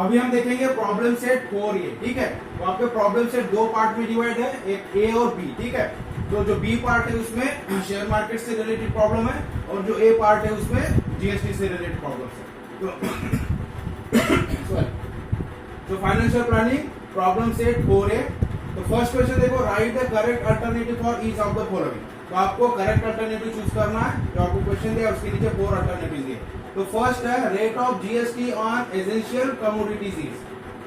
अभी हम देखेंगे प्रॉब्लम सेट 4 ये, ठीक है। तो आपके प्रॉब्लम सेट दो पार्ट में डिवाइड है, एक ए और बी, ठीक है। तो जो बी पार्ट है उसमें शेयर मार्केट से रिलेटेड प्रॉब्लम है और जो ए पार्ट है उसमें जीएसटी से रिलेटेड प्रॉब्लम है। तो फाइनेंशियल प्लानिंग प्रॉब्लम सेट 4 है। तो फर्स्ट क्वेश्चन देखो, right the correct alternative for each of the following. तो आपको करेक्ट अल्टरनेटिव चूज करना है, जो आपको क्वेश्चन दिया उसके नीचे 4 अल्टरनेटिव दिए। तो फर्स्ट है rate of GST on essential commodities is.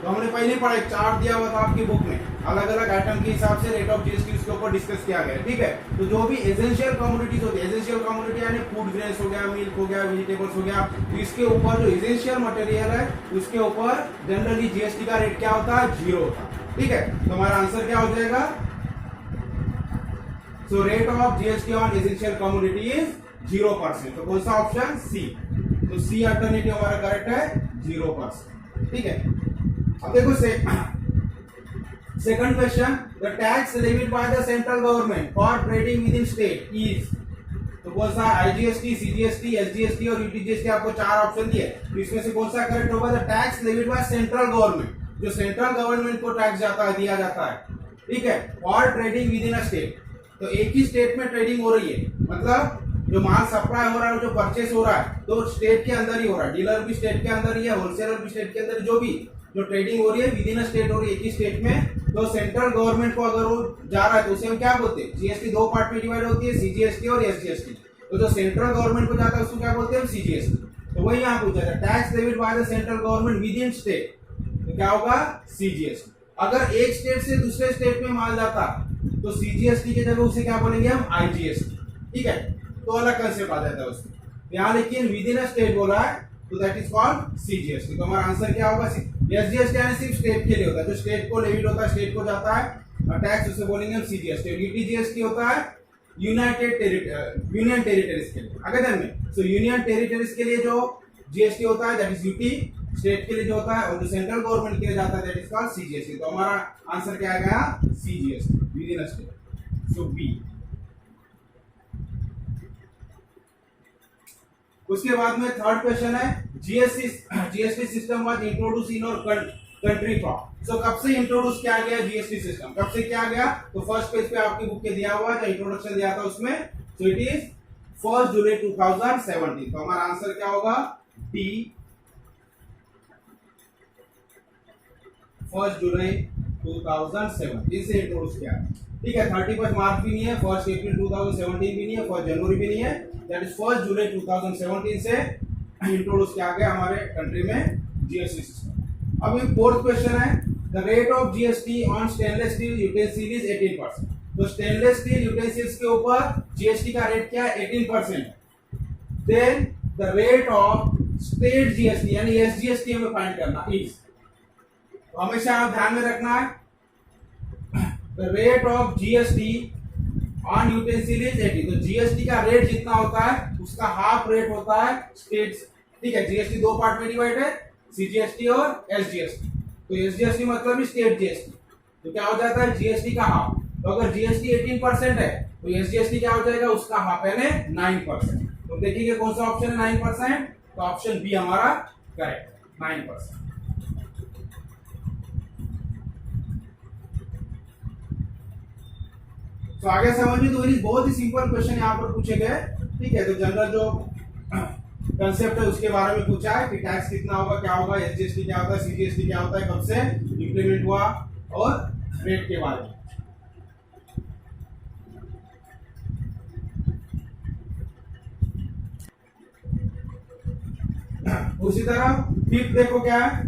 तो हमने पहले पढ़ा, एक चार्ट दिया हुआ था आपकी बुक में, अलग अलग आइटम के हिसाब से रेट ऑफ जीएसटी उसके ऊपर डिस्कस किया गया, ठीक है। तो जो भी एसेंशियल कमोडिटीज होती है, एसेंशियल कमोडिटी यानी फूड ग्रेन्स हो गया, मिल्क हो गया, वेजिटेबल्स हो गया, तो इसके ऊपर जो एसेंशियल मटेरियल है उसके ऊपर जनरली जीएसटी का रेट क्या होता है, 0 होता है, ठीक है। तो हमारा आंसर क्या हो जाएगा, so rate of GST on essential commodity is 0%। तो कौन सा ऑप्शन, सी। तो सी अल्टरनेटिव हमारा करेक्ट है, 0%, ठीक है। अब देखो second question, the tax levied by the central government for trading with in state is. तो कौन सा, आईजीएसटी, सीजीएसटी, एसजीएसटी और यूटीजीएसटी, आपको 4 ऑप्शन दिए। तो इसमें से कौन सा करेक्ट होगा, the tax levied by central government, जो सेंट्रल गवर्नमेंट को टैक्स जाता है, दिया जाता है, ठीक है, for trading with in a state. तो एक ही स्टेट में ट्रेडिंग हो रही है, मतलब जो माल सप्लाई हो रहा है, जो परचेस हो रहा है, तो स्टेट के अंदर ही हो रहा है, डीलर भी स्टेट के अंदर ही है, होलसेलर भी स्टेट के अंदर, जो भी जो ट्रेडिंग हो रही है विद इन अ स्टेट हो रही है, एक ही स्टेट में। तो सेंट्रल गवर्नमेंट को अगर वो जा रहा है तो उसे हम क्या बोलते हैं, जीएसटी दो पार्ट में डिवाइड होती है, सीजीएसटी और एसजीएसटी। तो जो सेंट्रल गवर्नमेंट को जाता है उसको क्या बोलते हैं, सीजीएसटी। तो वही यहाँ पूछा था, tax levied by the central government with in state, तो क्या होगा, सीजीएसटी। अगर एक स्टेट से दूसरे स्टेट में माल जाता तो सीजीएसटी की जगह उसे क्या बोलेंगे हम, आईजीएसटी, ठीक है। तो अलग कंसेप्ट आ जाता है उसमें। यहाँ लेकिन विद इन अ स्टेट बोला है, तो दैट इज कॉल्ड सीजीएसटी। तो हमारा आंसर क्या होगा, एसजीएसटी यानी सिर्फ स्टेट के लिए होता है, जो स्टेट को लेविड होता है, स्टेट को जाता है टैक्स, उसे बोलेंगे हम सीजीएसटी। यूटीजीएसटी होता है यूनाइटेड यूनियन टेरिटरीज के लिए, आगे ध्यान में। सो यूनियन टेरिटरीज के लिए जो जीएसटी होता है दैट इज यूटी, स्टेट के लिए जो होता है, और जो सेंट्रल गवर्नमेंट के लिए जाता है दैट इज कॉल्ड सीजीएसटी। तो हमारा आंसर क्या आएगा, CGST within a state, so B. उसके बाद में थर्ड क्वेश्चन है, GST system was introduce in our country from. So कब से इंट्रोड्यूस किया गया जीएसटी सिस्टम, कब से किया गया। तो फर्स्ट पेज पे आपकी बुक के दिया हुआ जो इंट्रोडक्शन दिया था उसमें, सो इट इज 1 जुलाई 2017। तो हमारा आंसर क्या होगा, डी, 1 जुलाई 2017 से इंट्रोड्यूस किया, ठीक है। 31 मार्च भी नहीं है, 1 अप्रैल 2017 भी नहीं है, 1 जनवरी भी नहीं है, दैट इज 1 जुलाई 2017 से इंट्रोड्यूस किया गया हमारे कंट्री में जीएसटी सिस्टम। अब फोर्थ क्वेश्चन है, the rate of GST on stainless steel utensil is 18%। तो स्टेनलेस स्टील यूटेंसिल्स के ऊपर जीएसटी का रेट क्या है, 18%। Then the rate of state GST यानी एसजीएसटी हमें फाइंड करना इज। तो हमेशा आप ध्यान में रखना है, the rate of GST on utensil is 18। तो जीएसटी का रेट जितना होता है उसका हाफ रेट होता है स्टेट, ठीक है। जीएसटी दो पार्ट में डिवाइड है, सीजीएसटी और एसजीएसटी। तो एसजीएसटी मतलब स्टेट जीएसटी, तो क्या हो जाता है, जीएसटी का हाफ। तो अगर जीएसटी 18% है तो एसजीएसटी क्या हो जाएगा, उसका हाफ यानी 9%। तो देखिए कौन सा ऑप्शन है 9%, तो ऑप्शन बी हमारा करेक्ट, 9%। तो आगे समझिए, तो बहुत ही सिंपल क्वेश्चन यहाँ पर पूछे गए, ठीक है। तो जनरल जो कंसेप्ट है उसके बारे में पूछा है कि टैक्स कितना होगा, क्या होगा, एसजीएसटी क्या होता है, सीजीएसटी क्या होता है, कब से इंप्लीमेंट हुआ, और रेट के बारे में। उसी तरह फिफ्थ देखो क्या है,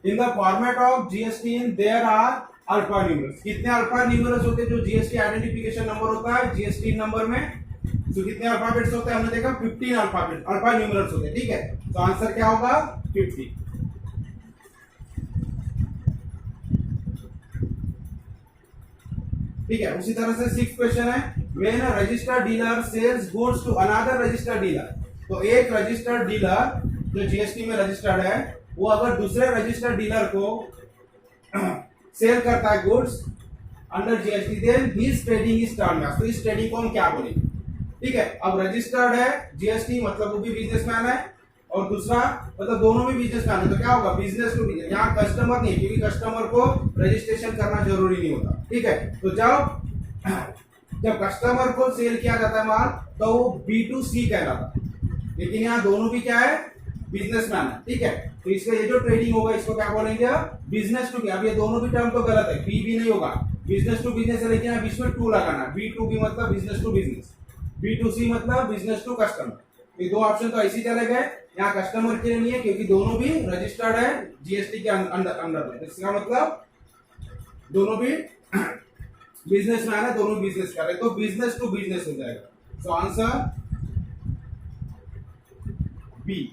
in the format of GST in there are alpha numerals. कितने अल्फा न्यूमरल्स होते हैं जो जीएसटी आइडेंटिफिकेशन नंबर होता है जीएसटी नंबर में, तो कितने अल्फाबेट्स होते हैं, हमने देखा 15 अल्फा न्यूमरल्स होते हैं, ठीक है। तो आंसर क्या होगा, 50, ठीक है। उसी तरह से सिक्स्थ क्वेश्चन है, when a registered dealer sells goods to another registered dealer. तो एक रजिस्टर्ड डीलर जो जीएसटी में रजिस्टर्ड है, वो अगर दूसरे रजिस्टर्ड डीलर को सेल करता है goods under GST, then his trading is termed as. तो इस ट्रेडिंग को हम क्या बोलेंगे, ठीक है। अब रजिस्टर्ड है जीएसटी मतलब वो भी बिजनेसमैन है, और दूसरा मतलब दोनों भी बिजनेस मैन है तो क्या होगा बिजनेस टू बिजनेस। यहाँ कस्टमर नहीं है क्योंकि कस्टमर को रजिस्ट्रेशन करना जरूरी नहीं होता, ठीक है। तो जब कस्टमर को सेल किया जाता है माल तो वो B2C कहलाता है, लेकिन यहाँ दोनों भी क्या है बिजनेसमैन है, ठीक है। तो इसका ये जो ट्रेडिंग होगा इसको क्या बोलेंगे बिजनेस टू। अब ये दोनों भी टर्म तो गलत है, बी भी नहीं होगा, बिजनेस टू बिजनेस है, लेकिन बीच में टू लगाना। B2B मतलब बिजनेस टू बिजनेस, B2C मतलब बिजनेस टू कस्टमर। ये दो ऑप्शन तो ऐसे चले गए, यहाँ कस्टमर के लिए नहीं है क्योंकि दोनों भी रजिस्टर्ड है GST के अंडर में। इसका मतलब दोनों भी बिजनेसमैन है, दोनों बिजनेस कर रहे हैं, तो बिजनेस टू बिजनेस हो जाएगा। So answer B,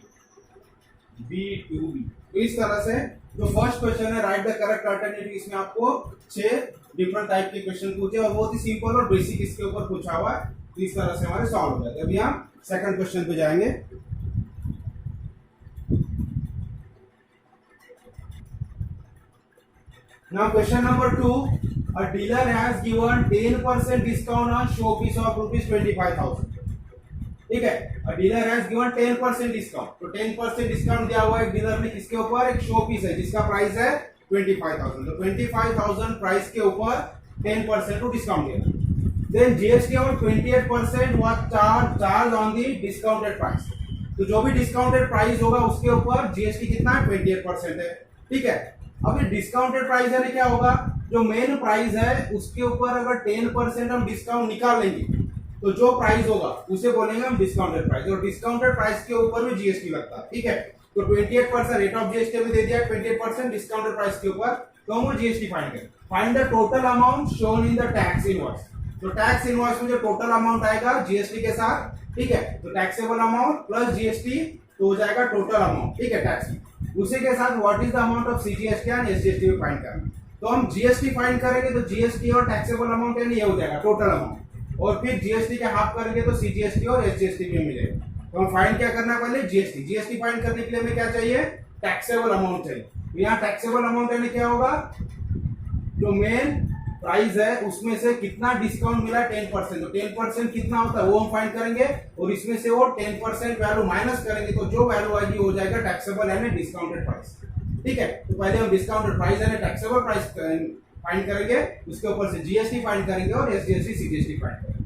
B2B। तो इस तरह से जो फर्स्ट क्वेश्चन है राइट द करेक्ट अल्टरनेटिव, इसमें आपको 6 डिफरेंट टाइप के क्वेश्चन पूछे और बहुत ही सिंपल और बेसिक इसके ऊपर पूछा हुआ है, तो इस तरह से हमारे सॉल्व हो जाते हैं। अभी हम सेकंड क्वेश्चन पे जाएंगे। Now question number 2, a dealer has given 10% discount on show piece of ₹25,000, ठीक है। a dealer has given 10% discount, तो 10% डिस्काउंट दिया हुआ है डीलर ने किसके ऊपर, एक शो पीस है जिसका प्राइस है 25,000, तो 25,000 प्राइस के ऊपर 10% को डिस्काउंट देना। देन GST और 28% was charged on the discounted price, तो जो भी डिस्काउंटेड प्राइस होगा उसके ऊपर GST कितना है 28% है, ठीक है। अभी डिस्काउंटेड प्राइस है क्या होगा, जो मेन प्राइस है उसके ऊपर अगर 10% हम डिस्काउंट निकाल लेंगे तो जो प्राइस होगा उसे बोलेंगे हम डिस्काउंटेड प्राइस, और डिस्काउंटेड प्राइस के ऊपर भी GST लगता है, ठीक है। तो 28% रेट ऑफ GST भी दे दिया, 28% डिस्काउंटेड प्राइस के ऊपर, तो हम GST फाइंड करें। Find the total amount shown in the tax invoice, तो टैक्स इनवॉइस में जो टोटल अमाउंट आएगा GST के साथ, ठीक है, तो टैक्सेबल अमाउंट प्लस GST तो हो जाएगा टोटल अमाउंट, ठीक है, टैक्स। उसी के साथ what is the amount of CGST and SGST भी फाइंड करना। तो हम GST फाइंड करेंगे तो GST और टैक्सेबल अमाउंट यानी ये हो जाएगा टोटल अमाउंट, और फिर GST के हाफ करेंगे तो CGST और SGST भी मिलेगा। तो हम फाइंड क्या करना है पहले GST फाइंड करने के लिए हमें क्या चाहिए, टैक्सेबल अमाउंट चाहिए। तो यहाँ टैक्सेबल अमाउंट यानी क्या होगा, जो मेन प्राइस है उसमें से कितना डिस्काउंट मिला 10%, तो 10% कितना होता है वो हम फाइंड करेंगे, और इसमें से वो 10% वैल्यू माइनस करेंगे तो जो वैल्यू आएगी हो जाएगा टैक्सेबल यानी डिस्काउंटेड प्राइस, ठीक है। तो पहले हम डिस्काउंटेड प्राइस यानी टैक्सेबल प्राइस फाइंड करेंगे, उसके ऊपर से GST फाइंड करेंगे और SGST CGST फाइंड करेंगे।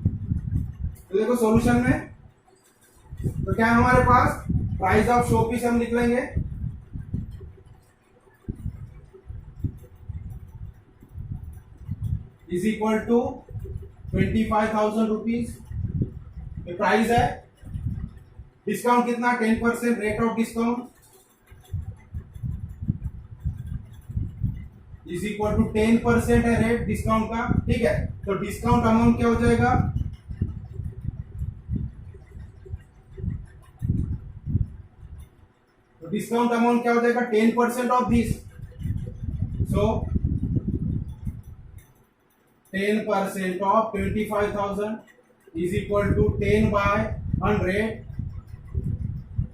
तो देखो सॉल्यूशन में तो क्या है हमारे पास, प्राइस ऑफ शो पीस हम लिख लेंगे, is equal to 25,000 rupees, price है, डिस्काउंट कितना 10%, rate of discount is equal to 10% है रेट डिस्काउंट का, ठीक है। तो डिस्काउंट अमाउंट क्या हो जाएगा, तो डिस्काउंट अमाउंट क्या हो जाएगा 10% of this, so 10% of 25,000 is equal to 10 by 100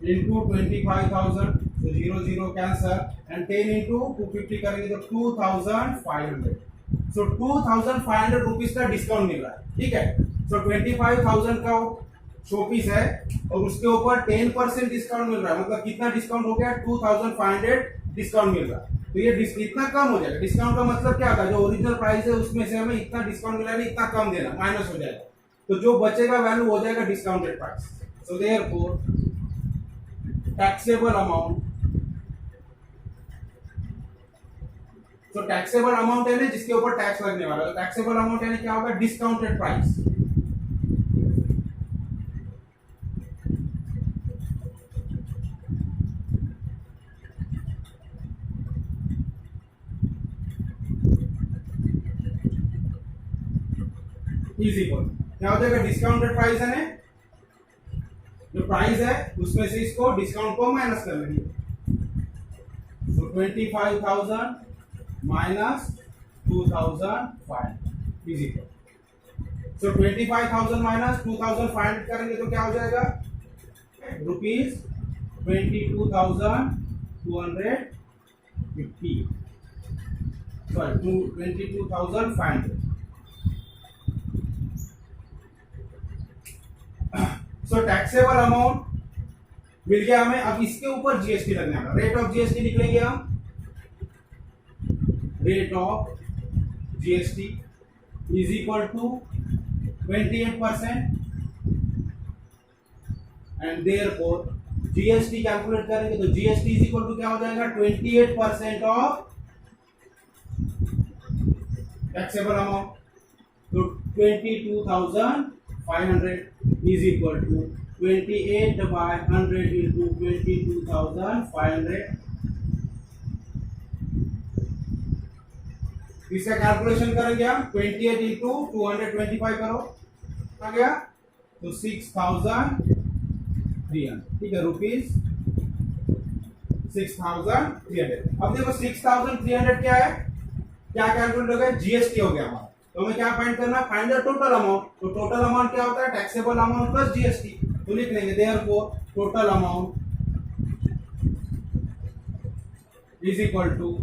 into 25,000, so 0 0 cancel and 10 into 250 करेंगे तो 2,500, so 2,500 रुपीज का डिस्काउंट मिल रहा है, ठीक है। so 25,000 का शो पीस है और उसके ऊपर 10% डिस्काउंट मिल रहा है, मतलब कितना डिस्काउंट हो गया 2,500 डिस्काउंट मिल रहा है। तो ये इतना कम हो जाएगा, डिस्काउंट का मतलब क्या था, जो ओरिजिनल प्राइस है उसमें से हमें इतना डिस्काउंट मिला नहीं, इतना कम देना, माइनस हो जाएगा, तो जो बचेगा वैल्यू हो जाएगा discounted price. So therefore taxable amount, तो टैक्सेबल अमाउंट है ना जिसके ऊपर टैक्स लगने वाला, तो टैक्सेबल अमाउंट यानी क्या होगा, डिस्काउंटेड प्राइस, इज इक्वल क्या हो जाएगा, डिस्काउंटेड प्राइस है ना, जो प्राइस है उसमें से इसको डिस्काउंट को माइनस कर लेंगे, तो 25,000 minus 2,500 is equal, so 25,000 minus 2,500 करेंगे तो क्या हो जाएगा rupees 22,250, sorry 22,500। So taxable amount मिल गया हमें। अब इसके ऊपर जीएसटी लगने वाला, रेट ऑफ जीएसटी निकलेंगे हम, rate of GST is equal to 28% and therefore GST calculate करेंगे तो जीएसटी इज इक्वल टू क्या हो जाएगा, 28% ऑफ टैक्सेबल अमाउंट। तो 22,500 इज इक्वल टू 28/100 इंटू 22,500। इसका कैलकुलेशन करेंगे हम, 28 इंटू 225 करो, आ गया तो 6,300, ठीक है, रुपीज 6,300। अब देखो 6,300 क्या है, क्या कैलकुलेट हो गया, जीएसटी हो गया हमारा। तो हमें क्या फाइंड करना है, फाइंड द टोटल अमाउंट। तो टोटल अमाउंट क्या होता है, टैक्सेबल अमाउंट प्लस जीएसटी। तो लिख लेंगे therefore total amount is equal to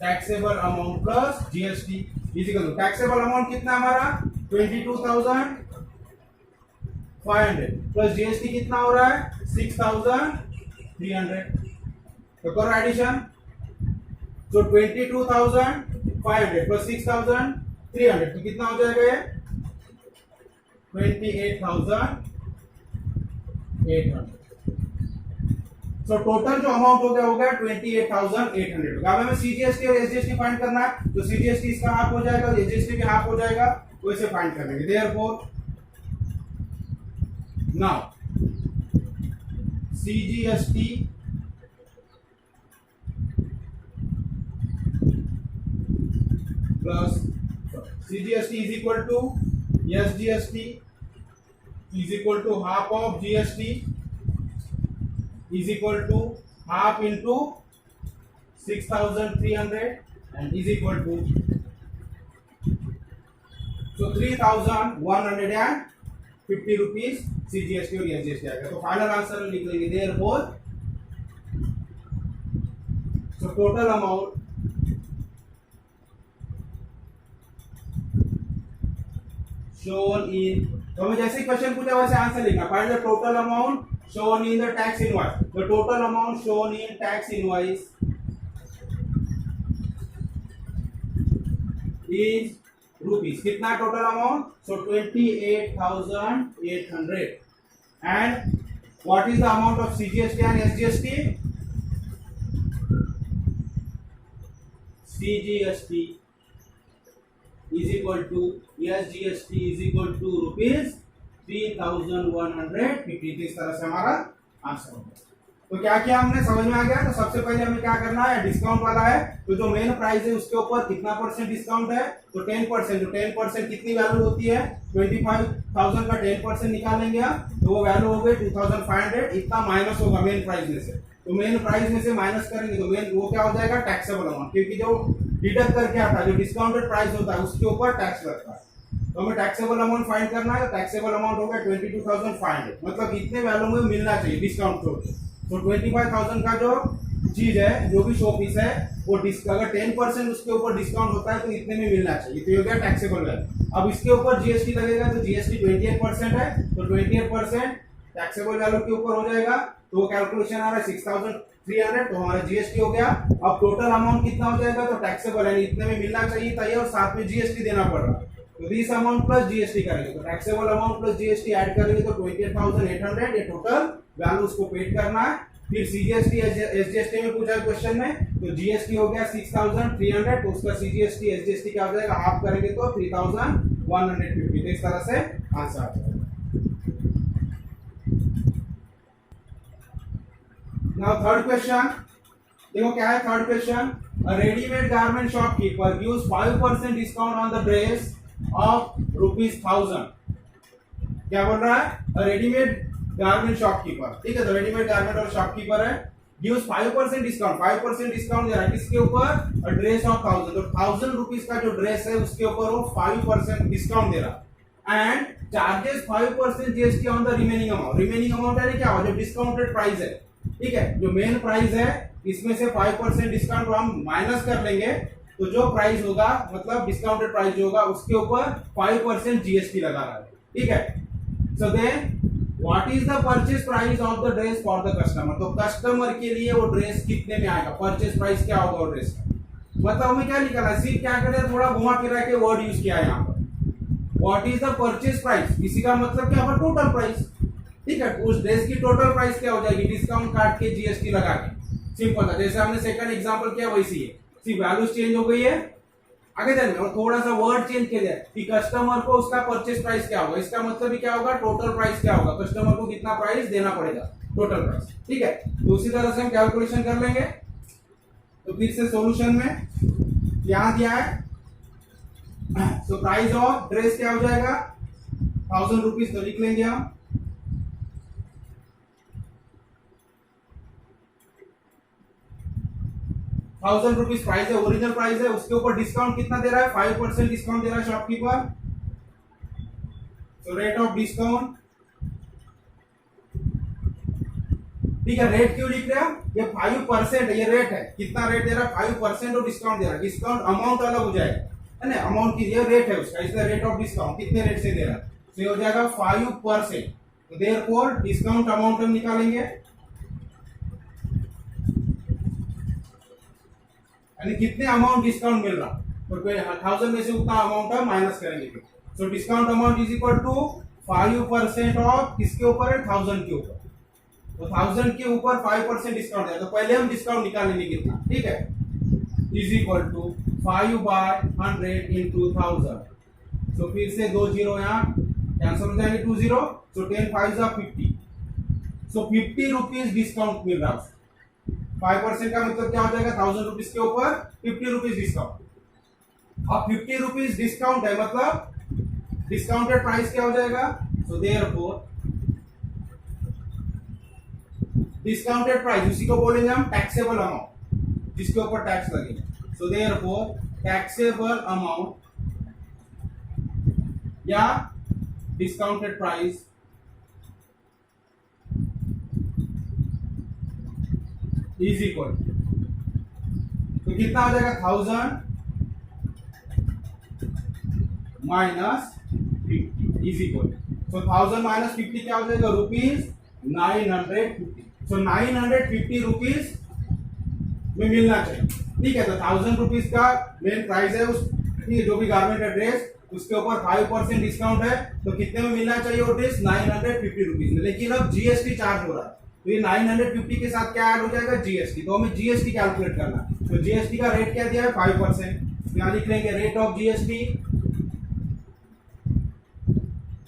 taxable amount plus GST is equal to taxable amount कितना हमारा 22,500 प्लस जीएसटी कितना हो रहा है 6,300। तो करो एडिशन, तो 22,500 प्लस 6,300 तो कितना हो जाएगा ये 28,800। तो टोटल जो अमाउंट हो गया 28,800। अब हमें सीजीएसटी और एसजीएसटी फाइंड करना है, तो सीजीएसटी इसका हाफ हो जाएगा, एसजीएसटी भी हाफ हो जाएगा, तो इसे फाइंड कर लेंगे। Therefore now CGST plus CGST is equal to SGST is equal to half of GST is equal to half into 6,300 and is equal to so 3,150 rupees CGST और SGST आएगा। तो फाइनल आंसर लिख लेंगे therefore so total amount shown in, तो हमें जैसे question पूछा वैसे आंसर लिखना, find the total amount shown in the tax invoice. The total amount shown in tax invoice is rupees. कितना total amount? So 28,800. And what is the amount of CGST and SGST? CGST is equal to SGST is equal to rupees 3,150। इस तरह से हमारा answer होगा। तो क्या किया हमने, समझ में आ गया। तो सबसे पहले हमें क्या करना है, डिस्काउंट वाला है तो जो मेन प्राइस है उसके ऊपर कितना परसेंट डिस्काउंट है, तो 10%। जो 10% कितनी वैल्यू होती है 25,000 का 10% निकालेंगे हम, तो वो वैल्यू हो गई 2,500। इतना माइनस होगा मेन प्राइस में से, तो मेन प्राइस में से माइनस करेंगे तो मेन वो क्या हो जाएगा टैक्सेबल अमाउंट, क्योंकि जो डिडक्ट करके आता है जो डिस्काउंटेड प्राइस होता है उसके ऊपर टैक्स लगता है। तो हमें टैक्सेबल अमाउंट फाइंड करना है, तो टैक्सेबल अमाउंट हो गया 22,500, मतलब इतने वैल्यू में मिलना चाहिए डिस्काउंट छोड़ के। तो 25,000 का जो चीज है, जो भी शो पीस है, वो अगर 10% उसके ऊपर डिस्काउंट होता है तो इतने में मिलना चाहिए, तो ये हो गया टैक्सेबल वैल्यू। अब इसके ऊपर जीएसटी लगेगा, तो जीएसटी 28% है, तो 28% टैक्सेबल वैल्यू के ऊपर हो जाएगा। तो वो कैलकुलेशन आ रहा है 6,300, तो हमारा जीएसटी हो गया। अब टोटल अमाउंट कितना हो जाएगा, तो टैक्सेबल है इतने में मिलना चाहिए था, और साथ में जीएसटी देना पड़ रहा है, तो दिस अमाउंट प्लस जीएसटी करेंगे, तो taxable amount plus GST add करेंगे तो 28,800 ये टोटल वैल्यू उसको पेड करना है। फिर सीजीएसटी एसजीएसटी में पूछा क्वेश्चन में, तो जीएसटी हो गया 6,300, तो उसका सीजीएसटी एसजीएसटी क्या हो जाएगा, हाफ करेंगे तो 3,150। तो इस तरह से आंसर आ जाएगा। नाउ थर्ड क्वेश्चन देखो क्या है। Third question, a ready-made garment shopkeeper gives 5% discount on the dress of ₹1,000। क्या बोल रहा है, a ready-made garment shopkeeper, ठीक है, तो रेडीमेड गारमेंट और शॉपकीपर है, gives 5% डिस्काउंट, 5% डिस्काउंट दे रहा है किसके ऊपर, ड्रेस ऑफ 1,000। तो 1,000 रुपीज का जो ड्रेस है उसके ऊपर वो 5% डिस्काउंट दे रहा है, and charges 5% GST on the remaining amount. Remaining amount है क्या, जो डिस्काउंटेड प्राइस है, ठीक है, जो मेन प्राइस है इसमें से 5% डिस्काउंट हम माइनस कर लेंगे, तो जो प्राइस होगा मतलब डिस्काउंटेड प्राइस जो होगा उसके ऊपर 5% जीएसटी लगा रहा है। ठीक है। So then what is the purchase price of the dress for the customer, तो कस्टमर के लिए वो ड्रेस कितने में आएगा, परचेज प्राइस क्या होगा वो ड्रेस का। मतलब हमें क्या निकाला है, सिर्फ क्या करें, थोड़ा घुमा फिरा के वर्ड यूज किया है यहाँ पर। What is the purchase price, इसी का मतलब क्या होगा, टोटल प्राइस। ठीक है, उस ड्रेस की टोटल प्राइस क्या हो जाएगी, डिस्काउंट काट के जीएसटी लगा के। सिंपल था, जैसे हमने सेकंड एग्जांपल किया वैसी है, सिर्फ वैल्यूज चेंज हो गई है आगे जाने और थोड़ा सा वर्ड चेंज किया जाए कि कस्टमर को उसका परचेज प्राइस क्या होगा, इसका मतलब भी क्या होगा, टोटल प्राइस क्या होगा, कस्टमर को कितना प्राइस देना पड़ेगा, टोटल प्राइस। ठीक है, तो उसी तरह से हम कैलकुलेशन कर लेंगे। तो फिर से सॉल्यूशन में यहां दिया है, सो प्राइस ऑफ ड्रेस क्या हो जाएगा 1000 रुपीज, तो लिख लेंगे हम 1000 रुपीज प्राइस है, ओरिजिनल प्राइस है, उसके ऊपर डिस्काउंट कितना दे रहा है, 5% डिस्काउंट दे रहा है शॉपकीपर। तो रेट ऑफ डिस्काउंट, ठीक है, रेट क्यों लिख रहे हैं, ये 5% है, ये रेट है, कितना रेट दे रहा है 5% और डिस्काउंट दे रहा है, डिस्काउंट अमाउंट अलग हो जाएगा है ना, अमाउंट की ये रेट है उसका, इसलिए रेट ऑफ डिस्काउंट कितने रेट से दे रहा है, तो ये हो जाएगा 5%। तो देयरफॉर डिस्काउंट अमाउंट हम निकालेंगे, यानी कितने अमाउंट डिस्काउंट मिल रहा, तो 1000 में से उतना अमाउंट हम माइनस करेंगे। So discount amount is equal to 5% of किसके ऊपर है, 1000 के ऊपर। तो 1000 के ऊपर 5% डिस्काउंट है, तो पहले हम डिस्काउंट निकालेंगे कितना, ठीक है, इज इक्वल टू 5/100 इंटू 1000। सो फिर से 2 जीरो यहाँ कैंसिल हो जाएंगे, 2 जीरो, सो 10 5 50। सो 50 रुपीज डिस्काउंट मिल रहा है, 5% का मतलब क्या हो जाएगा, 1000 रुपीज के ऊपर 50 रुपीज डिस्काउंट। अब 50 रुपीज डिस्काउंट है, मतलब डिस्काउंटेड प्राइस क्या हो जाएगा, सो देयरफॉर डिस्काउंटेड प्राइस उसी को बोलेंगे हम टैक्सेबल अमाउंट, जिसके ऊपर टैक्स लगेगा। सो देयरफॉर टैक्सेबल अमाउंट या डिस्काउंटेड प्राइस इज इक्वल, तो कितना हो जाएगा 1000 माइनस 50 इज इक्वल, तो 1000 माइनस 50 क्या हो जाएगा, ₹950। सो 950 रुपीज में मिलना चाहिए। ठीक है, तो 1000 रुपीज का मेन प्राइस है, उस जो भी गारमेंट है ड्रेस, उसके ऊपर 5% डिस्काउंट है, तो कितने में मिलना चाहिए वो ड्रेस, 950 रुपीज में। लेकिन अब जीएसटी चार्ज हो रहा है, तो ये 950 के साथ क्या ऐड हो जाएगा, जीएसटी। तो हमें जीएसटी कैलकुलेट करना है, तो जीएसटी का रेट क्या दिया है 5%, यहाँ लिख लेंगे rate of GST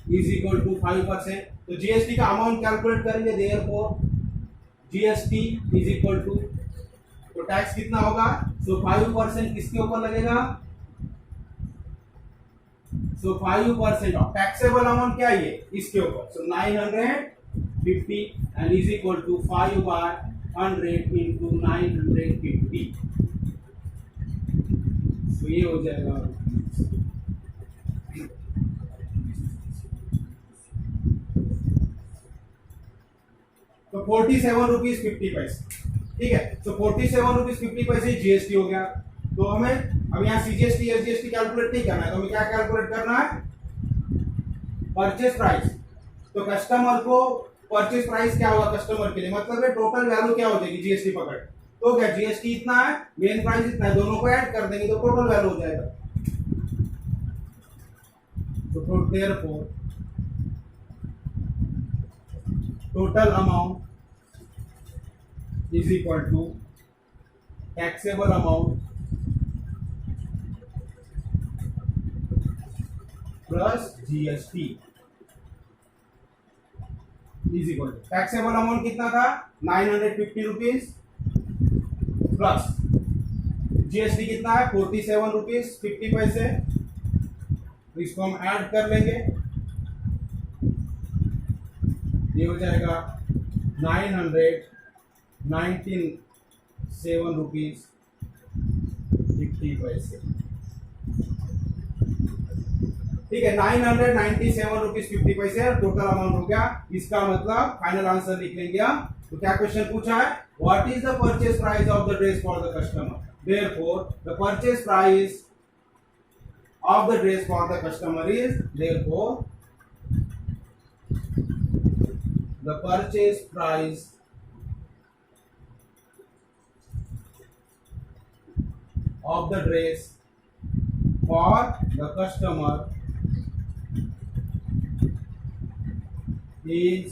is equal to 5%। तो जीएसटी का अमाउंट कैलकुलेट करेंगे, therefore GST is equal to, तो टैक्स कितना होगा, सो 5% किसके ऊपर लगेगा, सो 5% ऑफ टैक्सेबल अमाउंट क्या है, इसके ऊपर, सो 950 and is equal to 5/100 into 950। तो ये हो जाएगा, तो 47 रुपीज 50 पैसे। ठीक है, तो 47 रुपीज 50 पैसे जीएसटी हो गया। तो हमें अब यहाँ सीजीएसटी एसजीएसटी कैलकुलेट नहीं करना है, तो हमें क्या कैलकुलेट करना है, परचेज प्राइस। तो कस्टमर को परचेज प्राइस क्या होगा कस्टमर के लिए, मतलब टोटल वैल्यू क्या हो जाएगी जीएसटी पकड़, तो क्या जीएसटी इतना है, मेन प्राइस इतना है, दोनों को ऐड कर देंगे तो टोटल वैल्यू हो जाएगा। तो therefore total amount is equal to taxable amount plus GST is equal to, taxable amount कितना था 950 रुपीज प्लस जीएसटी कितना है 47 रुपीज 50 पैसे, इसको हम ऐड कर लेंगे, ये हो जाएगा 997 रुपीज 50 पैसे। ठीक है, 997 रुपीज 50 पैसे टोटल अमाउंट हो गया। इसका मतलब फाइनल आंसर लिख लेंगे हम। तो क्या क्वेश्चन पूछा है, what is the purchase price of the dress for the customer, therefore the purchase price of the dress for the customer is, therefore the purchase price of the dress for the customer is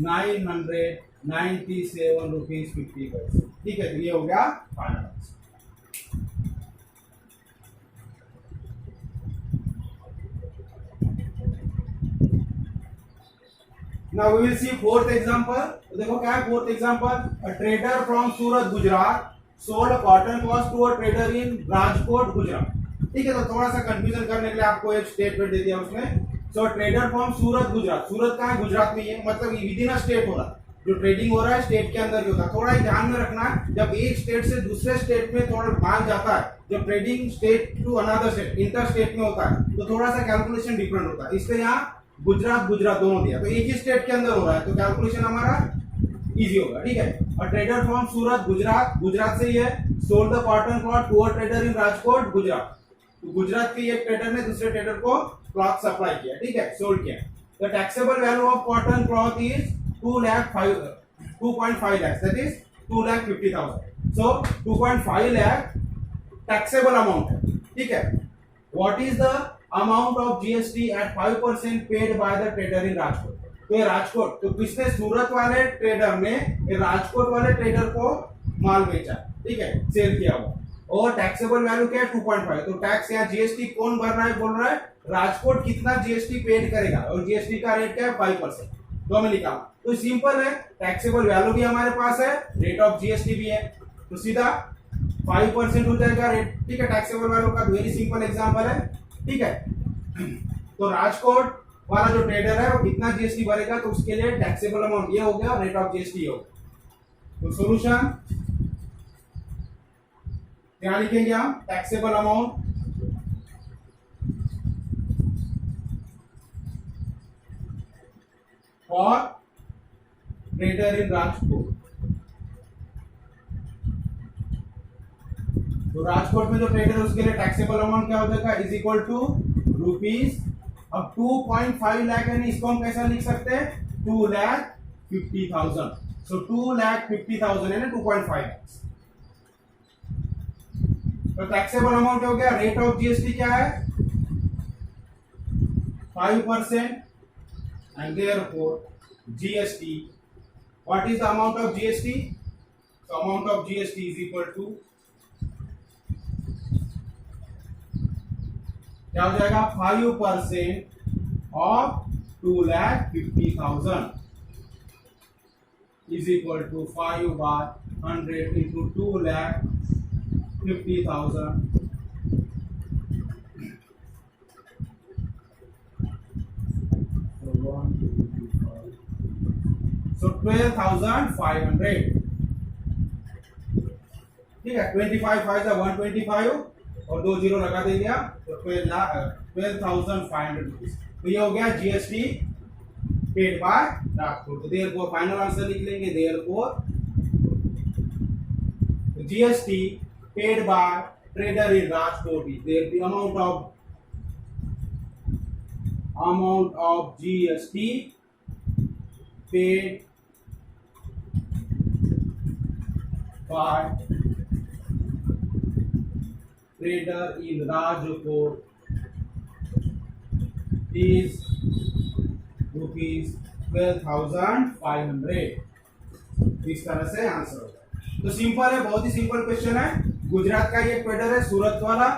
997 rupees 50 पैसे। ठीक है, तो ये हो गया final answer. Now we will see fourth example। तो देखो क्या है fourth example, a trader from Surat Gujarat sold a cotton cloth to a trader in Rajkot Gujarat. ठीक है, तो थोड़ा सा कंफ्यूजन करने के लिए आपको एक स्टेटमेंट दे दिया उसने। सो ट्रेडर फ्रॉम सूरत गुजरात, सूरत कहाँ है, गुजरात में ही है, मतलब विद इन अ स्टेट हो रहा है, जो ट्रेडिंग हो रहा है स्टेट के अंदर ही होता है। थोड़ा ही ध्यान में रखना है, जब एक स्टेट से दूसरे स्टेट में थोड़ा माल जाता है, जब trading state to another state inter state में होता है, तो थोड़ा सा कैलकुलेशन डिफरेंट होता है। इसलिए यहाँ गुजरात गुजरात दोनों दिया, तो एक ही स्टेट के अंदर हो रहा है, तो कैलकुलेशन हमारा इजी होगा। ठीक है, और ट्रेडर फ्रॉम सूरत गुजरात, गुजरात से ही है, sold the cotton cloth to a trader in Rajkot Gujarat, तो गुजरात के एक ट्रेडर ने दूसरे ट्रेडर को क्लॉथ सप्लाई किया। ठीक है, सोल्ड किया। The taxable value of cotton cloth is 2.5 lakhs, that is 2,50,000। so 2.5 lakh taxable amount है। ठीक है, what is the amount of GST at 5% paid by the trader in Rajkot. तो ये राजकोट, तो किसने, सूरत वाले ट्रेडर ने राजकोट वाले ट्रेडर को माल बेचा। ठीक है, सेल किया हुआ, और टैक्सेबल वैल्यू क्या है 2.5। तो टैक्स यहाँ जीएसटी कौन भर रहा है, बोल रहा है राजकोट कितना जीएसटी पेड करेगा, और जीएसटी का रेट क्या है 5%। तो हमें लिखा, तो सिंपल है, टैक्सेबल वैल्यू भी हमारे पास है, रेट ऑफ जीएसटी भी है, तो सीधा 5% हो जाएगा रेट। ठीक है, टैक्सेबल वैल्यू का वेरी सिंपल एग्जांपल है। ठीक है, तो राजकोट वाला जो ट्रेडर है वो कितना जीएसटी भरेगा, तो उसके लिए टैक्सेबल अमाउंट ये हो गया, रेट ऑफ जीएसटी हो। तो सॉल्यूशन क्या लिखेंगे हम, taxable amount for trader in Rajkot. तो राजकोट में जो ट्रेडर है उसके लिए टैक्सेबल अमाउंट क्या हो जाएगा, इज इक्वल टू रुपीज। अब 2.5 लाख यानी इसको हम कैसा लिख सकते हैं, 2,50,000। सो 2,50,000 है ना 2.5 लाख। तो टैक्सेबल अमाउंट हो गया, रेट ऑफ जीएसटी क्या है 5%, and therefore GST, what is the amount of GST? So amount of GST is equal to क्या हो जाएगा, 5% of 2,50,000 is equal to 5/100 into 2,50,000 so 12,500। ठीक है, 25 5 125 और 2 जीरो लगा देंगे आप, तो 12,500 रुपीज। तो ये हो गया जीएसटी पेड बाय राजकोट। तो देयरफॉर फाइनल आंसर लिख लेंगे, therefore GST paid by trader in Rajkot is the amount of GST paid by trader in Rajkot is rupees 12,500। इस तरह से आंसर होगा। तो सिंपल है, बहुत ही सिंपल क्वेश्चन है। गुजरात का ये ट्रेडर है, सूरत वाला,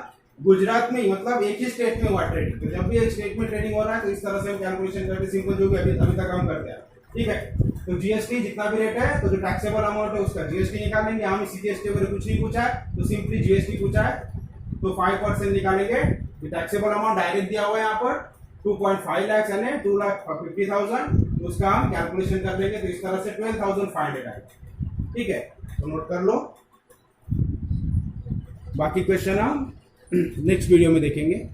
गुजरात में ही, मतलब एक ही स्टेट में हुआ ट्रेडिंग। तो जब भी एक स्टेट में ट्रेडिंग हो रहा है तो इस तरह से हम कैलकुलेशन करके सिंपल जो भी अभी तक हम करते हैं। ठीक है, तो जीएसटी जितना भी रेट है, तो जो टैक्सेबल अमाउंट है उसका जीएसटी निकालेंगे। हम इसी जीएसटी वगैरह कुछ नहीं पूछा है, तो सिंपली जीएसटी पूछा है, तो 5% निकालेंगे। टैक्सेबल अमाउंट डायरेक्ट दिया हुआ है यहाँ पर 2.5 लाख यानी 2,50,000, तो उसका हम कैलकुलेशन कर लेंगे। तो इस तरह से 12,500 आएगा। ठीक है, तो नोट कर लो, बाकी क्वेश्चन हम नेक्स्ट वीडियो में देखेंगे।